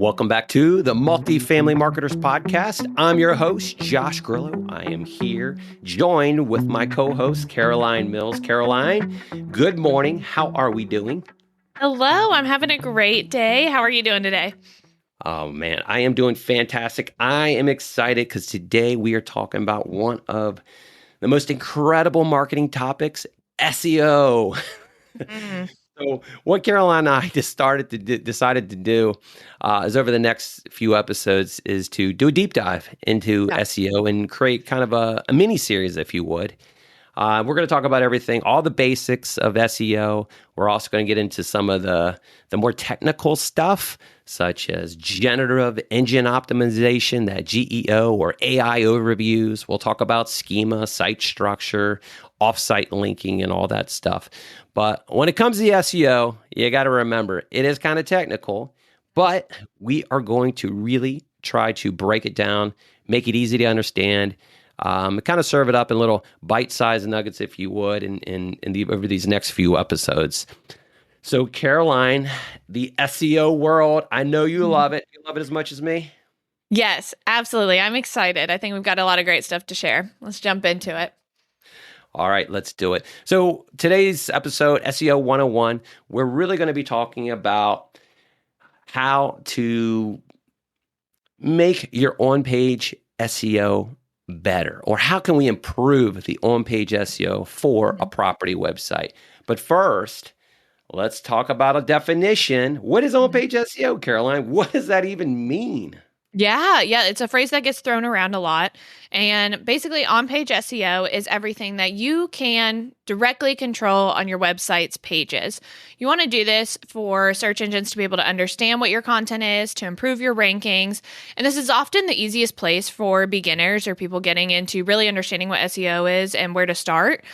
Welcome back to the Multifamily Marketers Podcast. I'm your host, Josh Grillo. I am here joined with my co-host, Caroline Mills. Caroline, good morning. How are we doing? Hello, I'm having a great day. How are you doing today? Oh man, I am doing fantastic. I am excited because today we are talking about one of the most incredible marketing topics, SEO. So what Caroline and I decided to do is over the next few episodes is to do a deep dive into SEO and create kind of a mini series, if you would. We're going to talk about everything, all the basics of SEO. We're also going to get into some of the more technical stuff, such as generative engine optimization, that GEO or AI overviews. We'll talk about schema, site structure, offsite linking, and all that stuff. But when it comes to SEO, you got to remember, it is kind of technical, but we are going to really try to break it down, make it easy to understand, kind of serve it up in little bite-sized nuggets, if you would, over these next few episodes. So, Caroline, the SEO world, I know you love it. You love it as much as me? Yes, absolutely. I'm excited. I think we've got a lot of great stuff to share. Let's jump into it. All right, let's do it. So today's episode, SEO 101, we're really going to be talking about how to make your on-page SEO better, or how can we improve the on-page SEO for a property website. But first, let's talk about a definition. What is on-page SEO, Caroline? What does that even mean? Yeah, it's a phrase that gets thrown around a lot. And basically, on-page SEO is everything that you can directly control on your website's pages. You want to do this for search engines to be able to understand what your content is, to improve your rankings. And this is often the easiest place for beginners or people getting into really understanding what SEO is and where to start.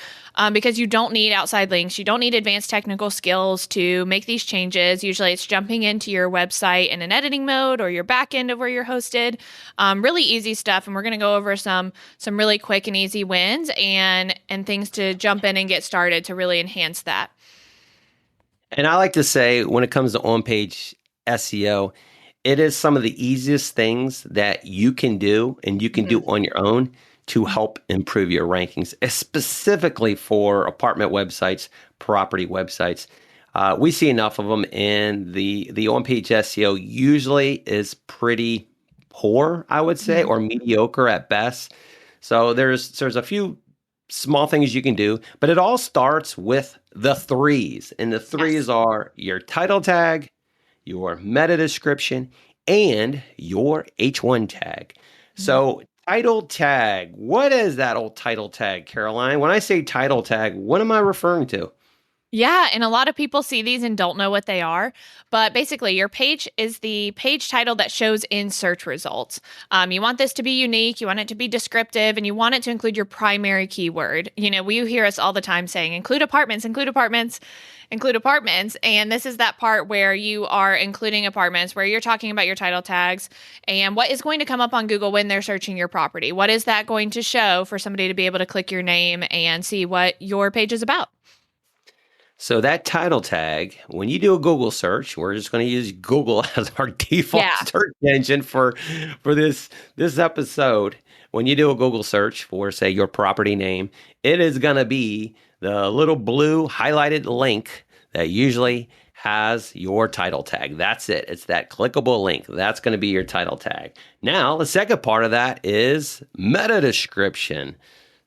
Because you don't need outside links. You don't need advanced technical skills to make these changes. Usually it's jumping into your website in an editing mode or your back end of where you're hosted. Really easy stuff. And we're going to go over some really quick and easy wins and things to jump in and get started to really enhance that. And I like to say, when it comes to on-page SEO, it is some of the easiest things that you can do and you can do on your own to help improve your rankings, specifically for apartment websites, property websites. We see enough of them, and the on-page SEO usually is pretty poor, I would say, or mediocre at best. So there's a few small things you can do, but it all starts with the threes. And the threes are your title tag, your meta description, and your H1 tag. So title tag, what is that old title tag, Caroline? When I say title tag, what am I referring to? Yeah, and a lot of people see these and don't know what they are. But basically, your page is the page title that shows in search results. You want this to be unique, you want it to be descriptive, and you want it to include your primary keyword. You know, we hear us all the time saying, include apartments, include apartments, include apartments. And this is that part where you are including apartments, where you're talking about your title tags and what is going to come up on Google when they're searching your property. What is that going to show for somebody to be able to click your name and see what your page is about? So that title tag, when you do a Google search, we're just going to use Google as our default search engine for this episode. When you do a Google search for, say, your property name, it is going to be the little blue highlighted link that usually has your title tag. That's it. It's that clickable link. That's going to be your title tag. Now, the second part of that is meta description.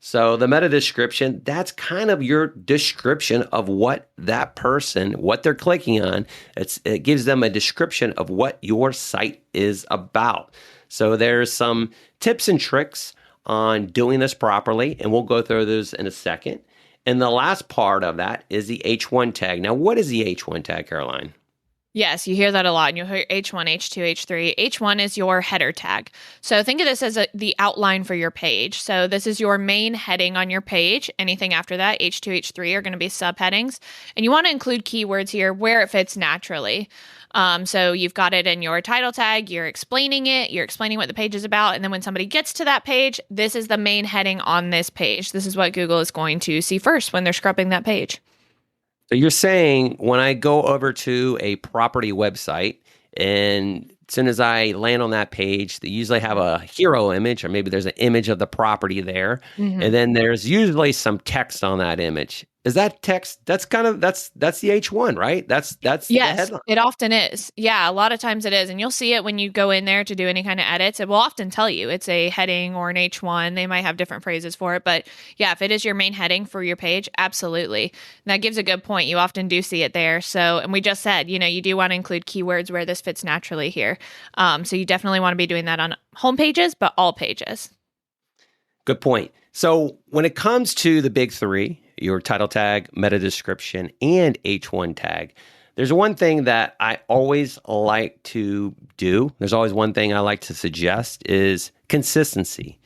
So the meta description, that's kind of your description of what that person, what they're clicking on. It gives them a description of what your site is about. So there's some tips and tricks on doing this properly, and we'll go through those in a second. And the last part of that is the H1 tag. Now, what is the H1 tag, Caroline? Yes, you hear that a lot. And you'll hear H1, H2, H3. H1 is your header tag. So think of this as the outline for your page. So this is your main heading on your page. Anything after that, H2, H3 are going to be subheadings. And you want to include keywords here where it fits naturally. So you've got it in your title tag, you're explaining it, you're explaining what the page is about. And then when somebody gets to that page, this is the main heading on this page. This is what Google is going to see first when they're scrubbing that page. So you're saying when I go over to a property website and as soon as I land on that page, they usually have a hero image, or maybe there's an image of the property there. Mm-hmm. And then there's usually some text on that image. Is that text? That's the H1, right? That's the Yes, headline. it often is. Yeah, a lot of times it is. And you'll see it when you go in there to do any kind of edits. It will often tell you it's a heading or an H1. They might have different phrases for it. But yeah, if it is your main heading for your page, absolutely. And that gives a good point. You often do see it there. So, and we just said, you do want to include keywords where this fits naturally here. So you definitely want to be doing that on home pages, but all pages. Good point. So when it comes to the big three, your title tag, meta description, and H1 tag, there's one thing that I always like to do. There's always one thing I like to suggest is consistency.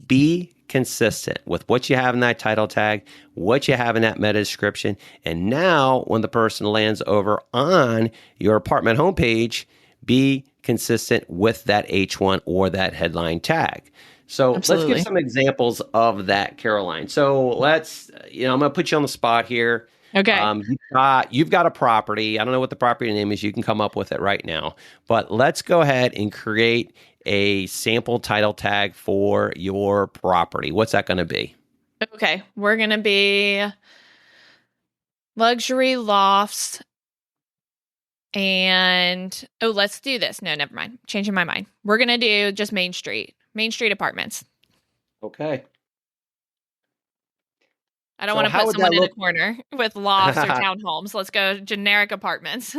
Be consistent with what you have in that title tag, what you have in that meta description. And now when the person lands over on your apartment homepage, be consistent with that H1 or that headline tag. So let's give Absolutely. some examples of that, Caroline. So I'm going to put you on the spot here. Okay. You've got a property. I don't know what the property name is. You can come up with it right now. But let's go ahead and create a sample title tag for your property. What's that going to be? Okay. We're going to be luxury lofts. And let's do this. No, never mind. Changing my mind. We're going to do just Main Street apartments. Okay. I don't So want to how put would someone that in a look? corner with lofts or townhomes. Let's go generic apartments.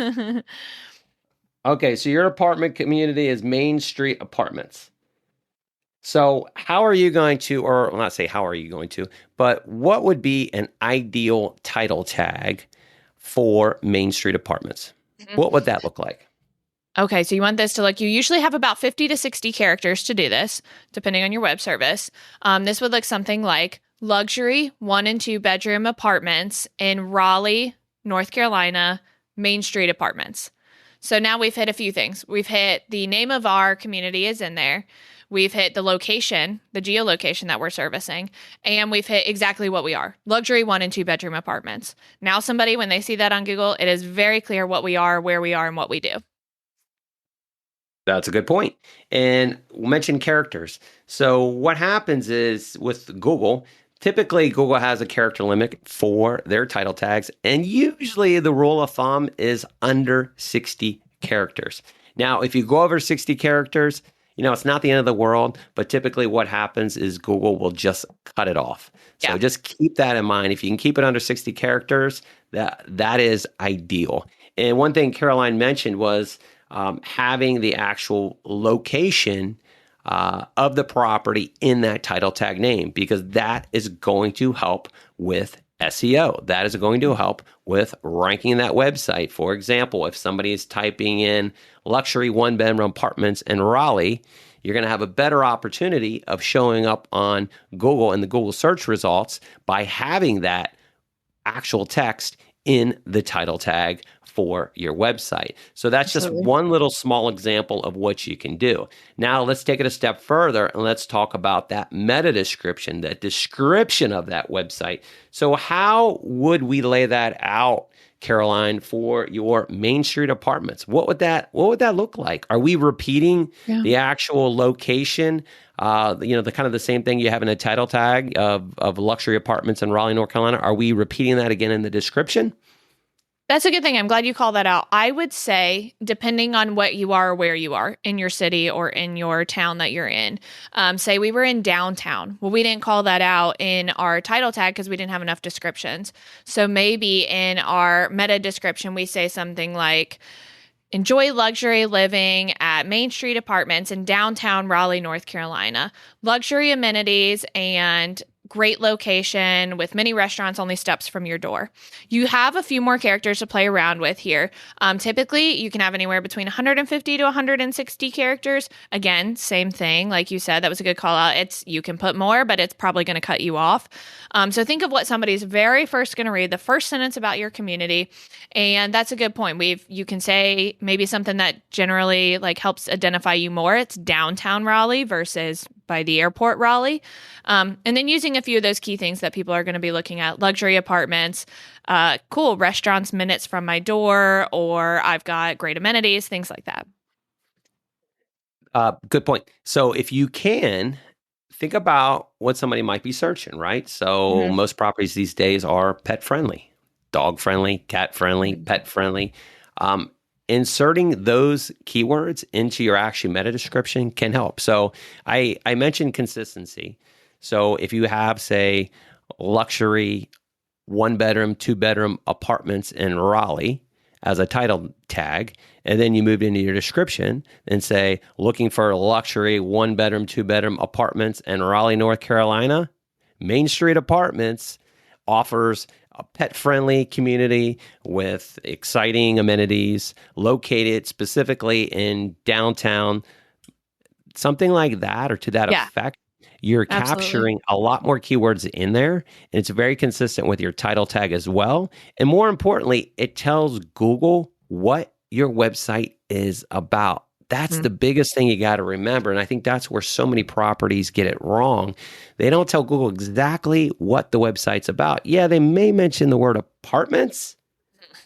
Okay, so your apartment community is Main Street Apartments. So how are you going to, or well, not say how are you going to, but what would be an ideal title tag for Main Street Apartments? What would that look like? Okay, so you want this to look, you usually have about 50 to 60 characters to do this, depending on your web service. This would look something like luxury 1 and 2 bedroom apartments in Raleigh, North Carolina, Main Street Apartments. So now we've hit a few things. We've hit the name of our community is in there. We've hit the location, the geolocation that we're servicing, and we've hit exactly what we are. Luxury 1 and 2 bedroom apartments. Now somebody, when they see that on Google, it is very clear what we are, where we are, and what we do. That's a good point. And we'll mention characters. So what happens is with Google, typically Google has a character limit for their title tags, and usually the rule of thumb is under 60 characters. Now, if you go over 60 characters, it's not the end of the world, but typically what happens is Google will just cut it off. So Yeah. just keep that in mind. If you can keep it under 60 characters, that is ideal. And one thing Caroline mentioned was having the actual location of the property in that title tag name, because that is going to help with SEO. That is going to help with ranking that website. For example, if somebody is typing in luxury 1-bedroom apartments in Raleigh, you're going to have a better opportunity of showing up on Google and the Google search results by having that actual text in the title tag for your website. So that's just Absolutely. one little small example of what you can do. Now let's take it a step further and let's talk about that meta description, that description of that website. So how would we lay that out, Caroline, for your Main Street Apartments? What would that look like? Are we repeating the actual location? The kind of the same thing you have in a title tag of luxury apartments in Raleigh, North Carolina. Are we repeating that again in the description? That's a good thing. I'm glad you called that out. I would say, depending on what you are or where you are in your city or in your town that you're in, say we were in downtown. Well, we didn't call that out in our title tag because we didn't have enough descriptions. So maybe in our meta description, we say something like, enjoy luxury living at Main Street Apartments in downtown Raleigh, North Carolina. Luxury amenities and great location with many restaurants only steps from your door. You have a few more characters to play around with here. Typically, you can have anywhere between 150 to 160 characters. Again, same thing. Like you said, that was a good call out. You can put more, but it's probably going to cut you off. So think of what somebody's very first going to read, the first sentence about your community. And that's a good point. You can say maybe something that generally helps identify you more. It's downtown Raleigh versus by the airport Raleigh. And then using a few of those key things that people are going to be looking at: luxury apartments, cool restaurants minutes from my door, or I've got great amenities, things like that. Good point. So if you can, think about what somebody might be searching, right? So Hmm. most properties these days are pet friendly, dog friendly, cat friendly, Hmm. pet friendly. Um, Inserting those keywords into your actual meta description can help. So I mentioned consistency. So if you have, say, luxury one bedroom, two bedroom apartments in Raleigh as a title tag. And then you move into your description and say, looking for luxury one bedroom, two bedroom apartments in Raleigh, North Carolina. Main Street Apartments offers a pet friendly community with exciting amenities located specifically in downtown, something like that or to that Yeah, effect. You're absolutely. capturing a lot more keywords in there, and it's very consistent with your title tag as well. And more importantly, it tells Google what your website is about. That's Mhm. the biggest thing you got to remember. And I think that's where so many properties get it wrong. They don't tell Google exactly what the website's about. Yeah, they may mention the word apartments,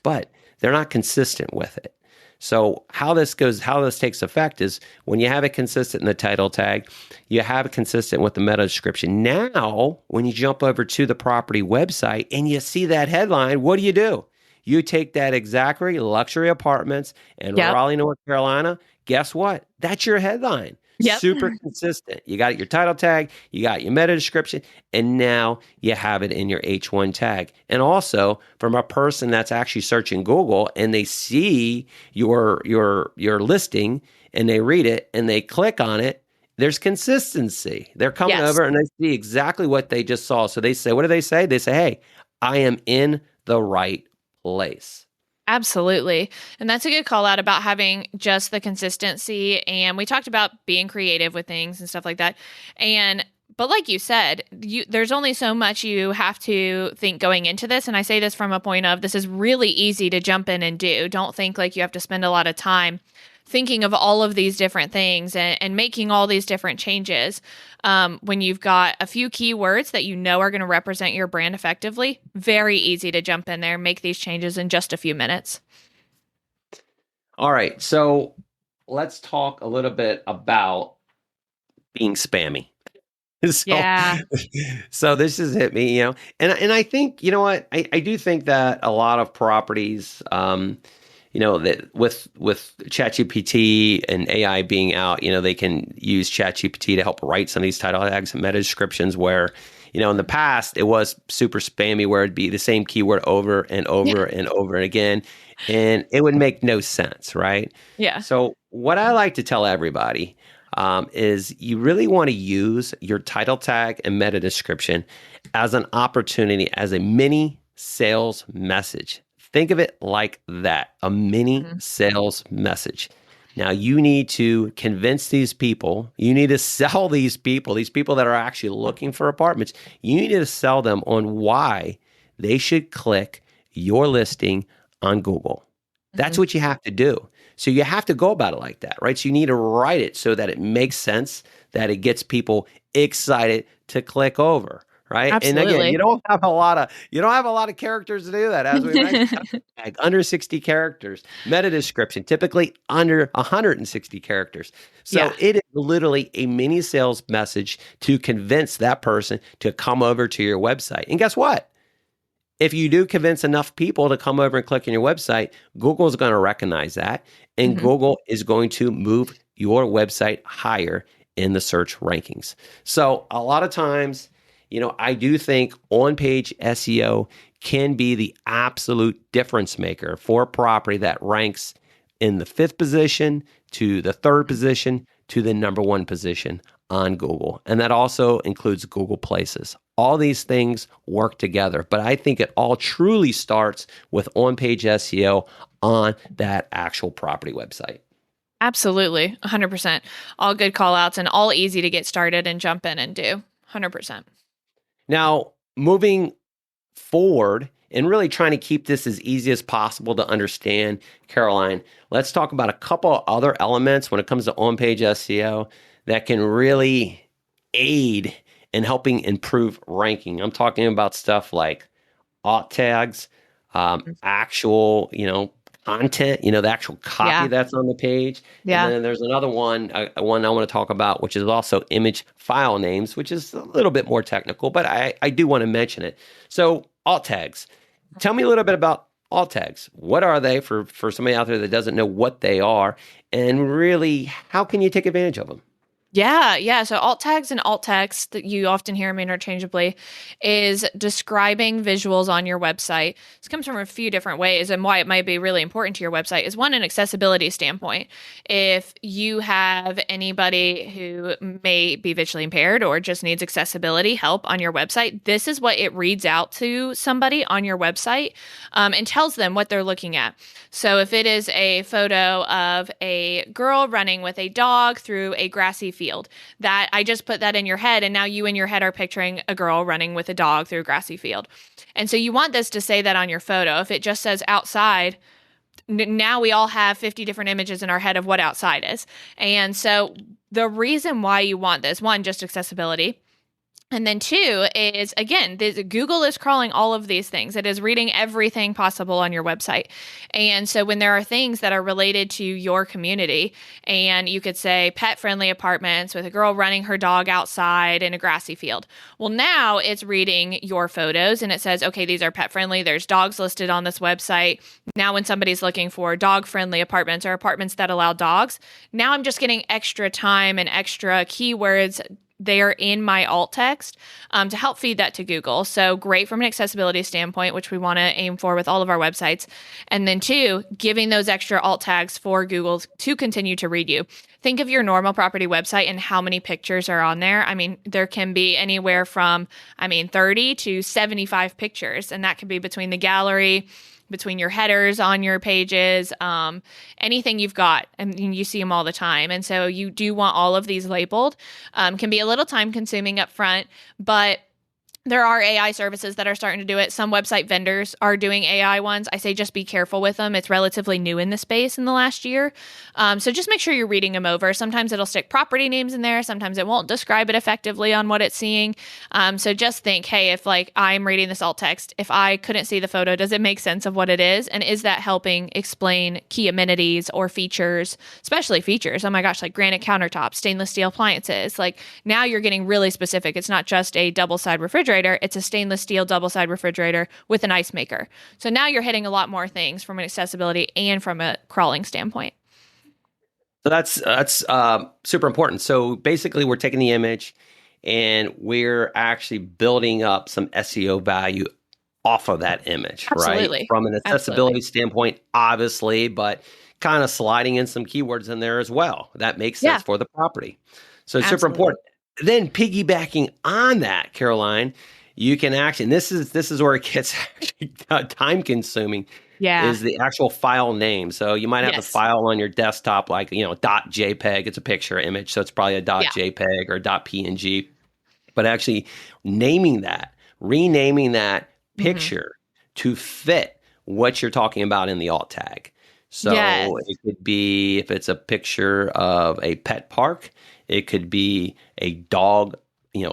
but they're not consistent with it. So how this takes effect is when you have it consistent in the title tag, you have it consistent with the meta description. Now, when you jump over to the property website and you see that headline, what do? You take that exactly luxury apartments in Yep. Raleigh, North Carolina. Guess what? That's your headline. Yep. Super consistent. You got your title tag, you got your meta description, and now you have it in your H1 tag. And also from a person that's actually searching Google and they see your listing and they read it and they click on it, there's consistency. They're coming Yes. over and they see exactly what they just saw. So they say, what do they say? They say, hey, I am in the right place. Absolutely. And that's a good call out about having just the consistency. And we talked about being creative with things and stuff like that. And but like you said, there's only so much you have to think going into this. And I say this from a point of this is really easy to jump in and do. Don't think like you have to spend a lot of time thinking of all of these different things and making all these different changes. When you've got a few keywords that you know are going to represent your brand effectively, very easy to jump in there and make these changes in just a few minutes. All right. So let's talk a little bit about being spammy. So, Yeah. so this has hit me, and I think, you know what, I do think that a lot of properties, that with ChatGPT and AI being out, they can use ChatGPT to help write some of these title tags and meta descriptions where, in the past it was super spammy where it'd be the same keyword over and Yeah. over and over again, and it would make no sense, right? Yeah. So what I like to tell everybody is you really want to use your title tag and meta description as an opportunity, as a mini sales message. Think of it like that, a mini Mhm. sales message. Now, you need to convince these people, you need to sell these people that are actually looking for apartments, you need to sell them on why they should click your listing on Google. That's Mhm. what you have to do. So you have to go about it like that, right? So you need to write it so that it makes sense, that it gets people excited to click over, right? And again, Absolutely. you don't have a lot of characters to do that, as we mentioned. Like under 60 characters. Meta description, typically under 160 characters. Yeah. So it is literally a mini sales message to convince that person to come over to your website. And guess what? If you do convince enough people to come over and click on your website, Google is going to recognize that, and Hmm. Google is going to move your website higher in the search rankings. So a lot of times, I do think on-page SEO can be the absolute difference maker for a property that ranks in the fifth position to the third position to the number one position on Google. And that also includes Google Places. All these things work together, but I think it all truly starts with on-page SEO on that actual property website. Absolutely. 100%. All good call outs and all easy to get started and jump in and do. 100%. Now, moving forward and really trying to keep this as easy as possible to understand, Caroline, let's talk about a couple other elements when it comes to on-page SEO that can really aid in helping improve ranking. I'm talking about stuff like alt tags, actual, content, the actual copy Yeah. that's on the page. And Yeah. then there's another one I want to talk about, which is also image file names, which is a little bit more technical, but I do want to mention it. So alt tags. Tell me a little bit about alt tags. What are they for somebody out there that doesn't know what they are? And really, how can you take advantage of them? Yeah, yeah. So alt tags and alt text that you often hear them interchangeably is describing visuals on your website. This comes from a few different ways, and why it might be really important to your website is one, an accessibility standpoint. If you have anybody who may be visually impaired or just needs accessibility help on your website, this is what it reads out to somebody on your website, and tells them what they're looking at. So if it is a photo of a girl running with a dog through a grassy field, that I just put that in your head, and now you in your head are picturing a girl running with a dog through a grassy field. And so you want this to say that on your photo. If it just says outside, now we all have 50 different images in our head of what outside is. And so the reason why you want this, one, just accessibility. And then two is, again, Google is crawling all of these things. It is reading everything possible on your website. And so when there are things that are related to your community, and you could say pet-friendly apartments with a girl running her dog outside in a grassy field. Well, now it's reading your photos and it says, okay, these are pet-friendly. There's dogs listed on this website. Now when somebody's looking for dog-friendly apartments or apartments that allow dogs, now I'm just getting extra time and extra keywords there in my alt text to help feed that to Google. So great from an accessibility standpoint, which we want to aim for with all of our websites. And then two, giving those extra alt tags for Google to continue to read you. Think of your normal property website and how many pictures are on there. I mean, there can be anywhere from, 30 to 75 pictures, and that could be between the gallery, between your headers on your pages, anything you've got, and you see them all the time. And so you do want all of these labeled. Can be a little time consuming up front, but there are AI services that are starting to do it. Some website vendors are doing AI ones. I say just be careful with them. It's relatively new in the space in the last year. So just make sure you're reading them over. Sometimes it'll stick property names in there. Sometimes it won't describe it effectively on what it's seeing. So just think, hey, if I'm reading this alt text, if I couldn't see the photo, does it make sense of what it is? And is that helping explain key amenities or features, especially features? Oh my gosh, like granite countertops, stainless steel appliances. Now you're getting really specific. It's not just a double-side refrigerator. It's a stainless steel double-side refrigerator with an ice maker. So now you're hitting a lot more things from an accessibility and from a crawling standpoint. So that's super important. So basically, we're taking the image and we're actually building up some SEO value off of that image, Absolutely. right? From an accessibility standpoint, obviously, but kind of sliding in some keywords in there as well. That makes sense for the property. So it's super important. Then piggybacking on that, Caroline, you can actually, and this is where it gets actually time consuming, is the actual file name. So you might have the file on your desktop, like, .jpeg, it's a picture image. So it's probably a .jpeg or a .png, but actually renaming that picture to fit what you're talking about in the alt tag. So it could be, if it's a picture of a pet park, it could be a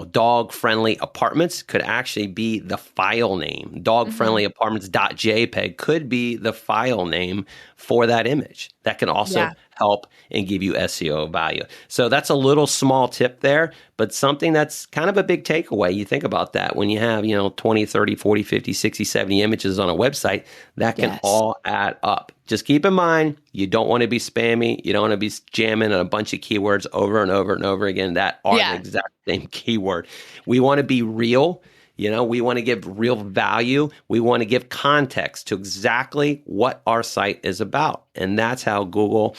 dog-friendly apartments could actually be the file name. Dog-friendly apartments.jpg could be the file name for that image. That can also help and give you SEO value. So that's a little small tip there, but something that's kind of a big takeaway. You think about that when you have, 20, 30, 40, 50, 60, 70 images on a website, that can all add up. Just keep in mind, you don't want to be spammy. You don't want to be jamming a bunch of keywords over and over and over again that are the exact same keyword. We want to be real. We want to give real value. We want to give context to exactly what our site is about. And that's how Google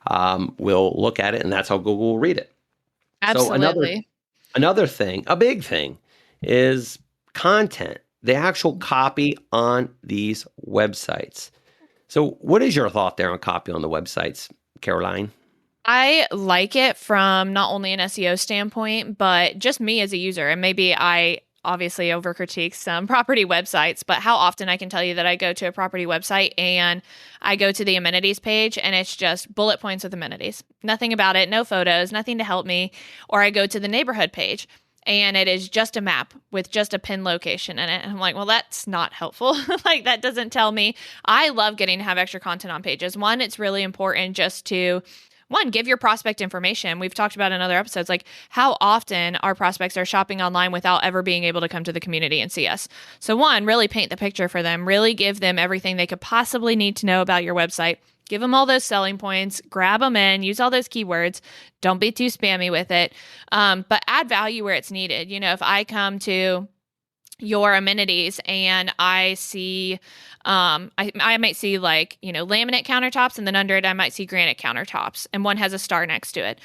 will look at it, and that's how Google will read it. Absolutely. So another thing, a big thing, is content, the actual copy on these websites. So what is your thought there on copy on the websites, Caroline? I like it from not only an SEO standpoint, but just me as a user. And maybe I obviously overcritique some property websites, but how often I can tell you that I go to a property website and I go to the amenities page and it's just bullet points with amenities. Nothing about it, no photos, nothing to help me. Or I go to the neighborhood page and it is just a map with just a pin location in it. And I'm like, well, that's not helpful. Like, that doesn't tell me. I love getting to have extra content on pages. One, it's really important just to give your prospect information. We've talked about in other episodes, like how often our prospects are shopping online without ever being able to come to the community and see us. So one, really paint the picture for them, really give them everything they could possibly need to know about your website. Give them all those selling points, grab them in, use all those keywords. Don't be too spammy with it, but add value where it's needed. If I come to your amenities and I see, I might see like, laminate countertops, and then under it, I might see granite countertops, and one has a star next to it.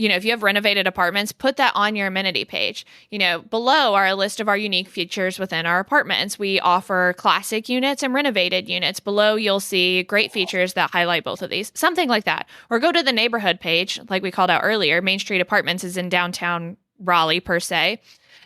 If you have renovated apartments, put that on your amenity page. Below are a list of our unique features within our apartments. We offer classic units and renovated units. Below, you'll see great features that highlight both of these, something like that. Or go to the neighborhood page, like we called out earlier. Main Street Apartments is in downtown Raleigh, per se.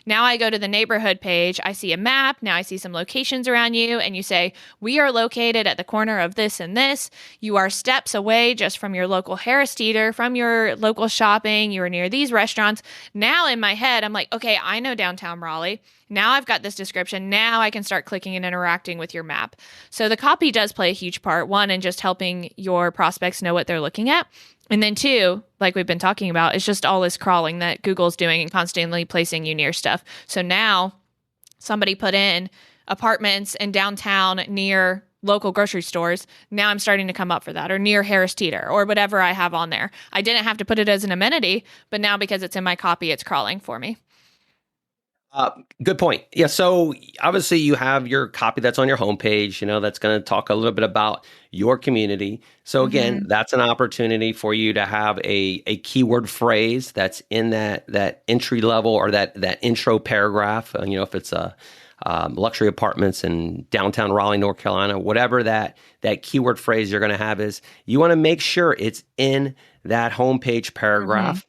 Now I go to the neighborhood page, I see a map, now I see some locations around you, and you say, we are located at the corner of this and this. You are steps away just from your local Harris Teeter, from your local shopping, you are near these restaurants. Now in my head, I'm like, okay, I know downtown Raleigh. Now I've got this description. Now I can start clicking and interacting with your map. So the copy does play a huge part, one, in just helping your prospects know what they're looking at. And then two, like we've been talking about, it's just all this crawling that Google's doing and constantly placing you near stuff. So now somebody put in apartments in downtown near local grocery stores. Now I'm starting to come up for that, or near Harris Teeter, or whatever I have on there. I didn't have to put it as an amenity, but now because it's in my copy, it's crawling for me. Good point. Yeah. So obviously you have your copy that's on your homepage, that's going to talk a little bit about your community. So again, that's an opportunity for you to have a keyword phrase that's in that entry level, or that intro paragraph. If it's a luxury apartments in downtown Raleigh, North Carolina, whatever that keyword phrase you're going to have is, you want to make sure it's in that homepage paragraph.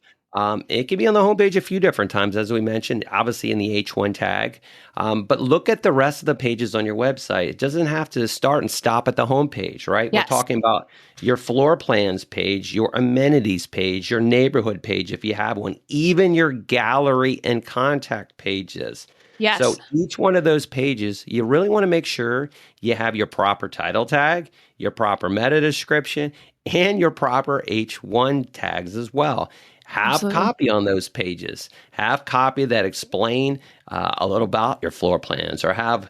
It can be on the homepage a few different times, as we mentioned, obviously in the H1 tag. But look at the rest of the pages on your website. It doesn't have to start and stop at the homepage, right? Yes. We're talking about your floor plans page, your amenities page, your neighborhood page, if you have one, even your gallery and contact pages. Yes. So each one of those pages, you really want to make sure you have your proper title tag, your proper meta description, and your proper H1 tags as well. Have Absolutely. copy on those pages. Have copy that explain a little about your floor plans, or have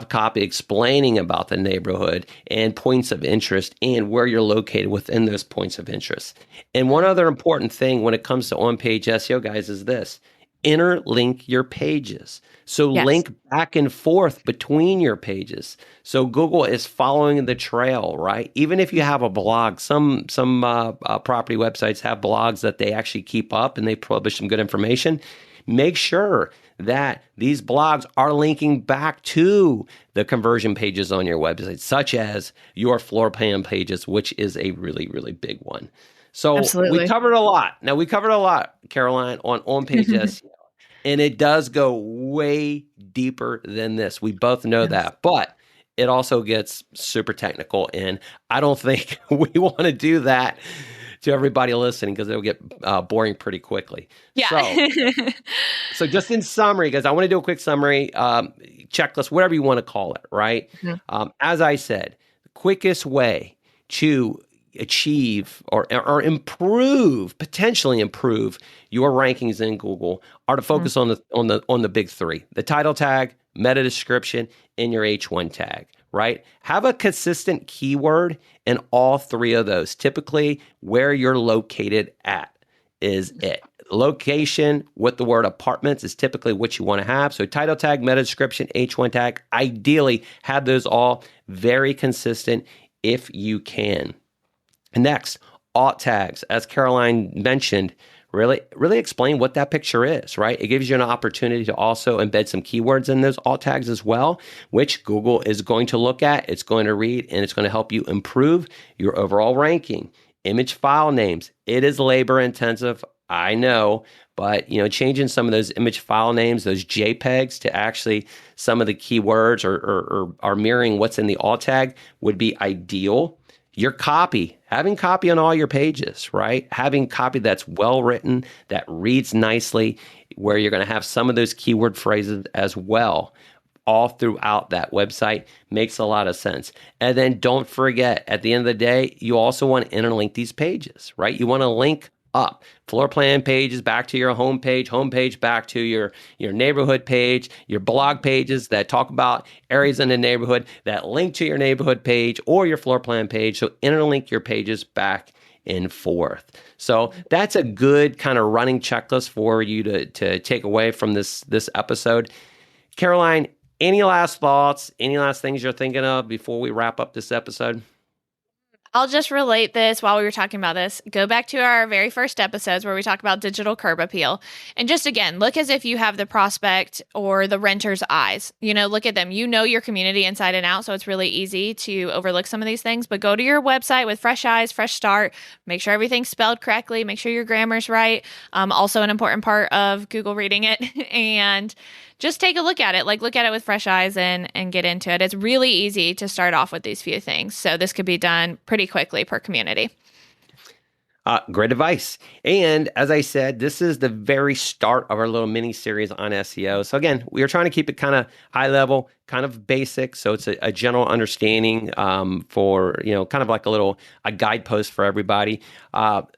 copy explaining about the neighborhood and points of interest and where you're located within those points of interest. And one other important thing when it comes to on-page SEO, guys, is this: interlink your pages. So Yes. link back and forth between your pages. So Google is following the trail, right? Even if you have a blog, some property websites have blogs that they actually keep up and they publish some good information. Make sure that these blogs are linking back to the conversion pages on your website, such as your floor plan pages, which is a really, really big one. So Absolutely. we covered a lot. Now, we covered a lot, Caroline, on-page SEO. And it does go way deeper than this. We both know that. But it also gets super technical. And I don't think we want to do that to everybody listening, because it'll get boring pretty quickly. Yeah. So just in summary, guys, I want to do a quick summary, checklist, whatever you want to call it, right? As I said, the quickest way to achieve or improve, potentially improve your rankings in Google are to focus on the big three: the title tag, meta description, and your H1 tag, right? Have a consistent keyword in all three of those. Typically, where you're located at is it. Location with the word apartments is typically what you want to have. So title tag, meta description, H1 tag, ideally have those all very consistent if you can. Next, alt tags, as Caroline mentioned, really explain what that picture is, right? It gives you an opportunity to also embed some keywords in those alt tags as well, which Google is going to look at, it's going to read, and it's going to help you improve your overall ranking. Image file names, it is labor intensive, I know, but changing some of those image file names, those JPEGs, to actually some of the keywords or are mirroring what's in the alt tag would be ideal. Your copy, having copy on all your pages, right? Having copy that's well written, that reads nicely. where you're going to have some of those keyword phrases as well all throughout that website. Makes a lot of sense. And then don't forget, at the end of the day, you also want to interlink these pages, right? You want to link up floor plan pages back to your homepage back to your neighborhood page, your blog pages that talk about areas in the neighborhood that link to your neighborhood page or your floor plan page. So interlink your pages back and forth. So that's a good kind of running checklist for you to take away from this episode. Caroline, any last thoughts, any last things you're thinking of before we wrap up this episode? I'll just relate this while we were talking about this. Go back to our very first episodes where we talk about digital curb appeal. And just again, look as if you have the prospect or the renter's eyes. Look at them. You know your community inside and out, so it's really easy to overlook some of these things. But go to your website with fresh eyes, fresh start. Make sure everything's spelled correctly. Make sure your grammar's right. Also an important part of Google reading it. And just take a look at it. Look at it with fresh eyes and get into it. It's really easy to start off with these few things. So this could be done pretty quickly per community. Great advice. And as I said, this is the very start of our little mini series on SEO. So again, we are trying to keep it kind of high level, kind of basic. So it's a general understanding for, kind of like a guidepost for everybody.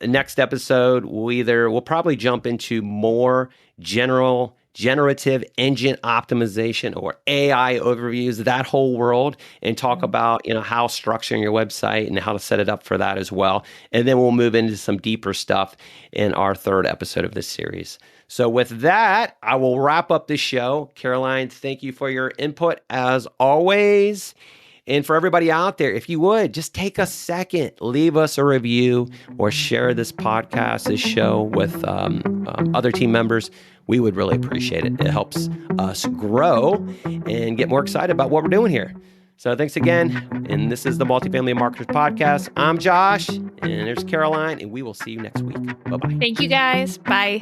Next episode, we'll probably jump into more generative engine optimization or AI overviews, that whole world, and talk about, how structuring your website and how to set it up for that as well. And then we'll move into some deeper stuff in our third episode of this series. So with that, I will wrap up the show. Caroline, thank you for your input as always. And for everybody out there, if you would, just take a second, leave us a review or share this podcast, this show with other team members. We would really appreciate it. It helps us grow and get more excited about what we're doing here. So thanks again. And this is the Multifamily Marketers Podcast. I'm Josh, and there's Caroline, and we will see you next week. Bye-bye. Thank you, guys. Bye.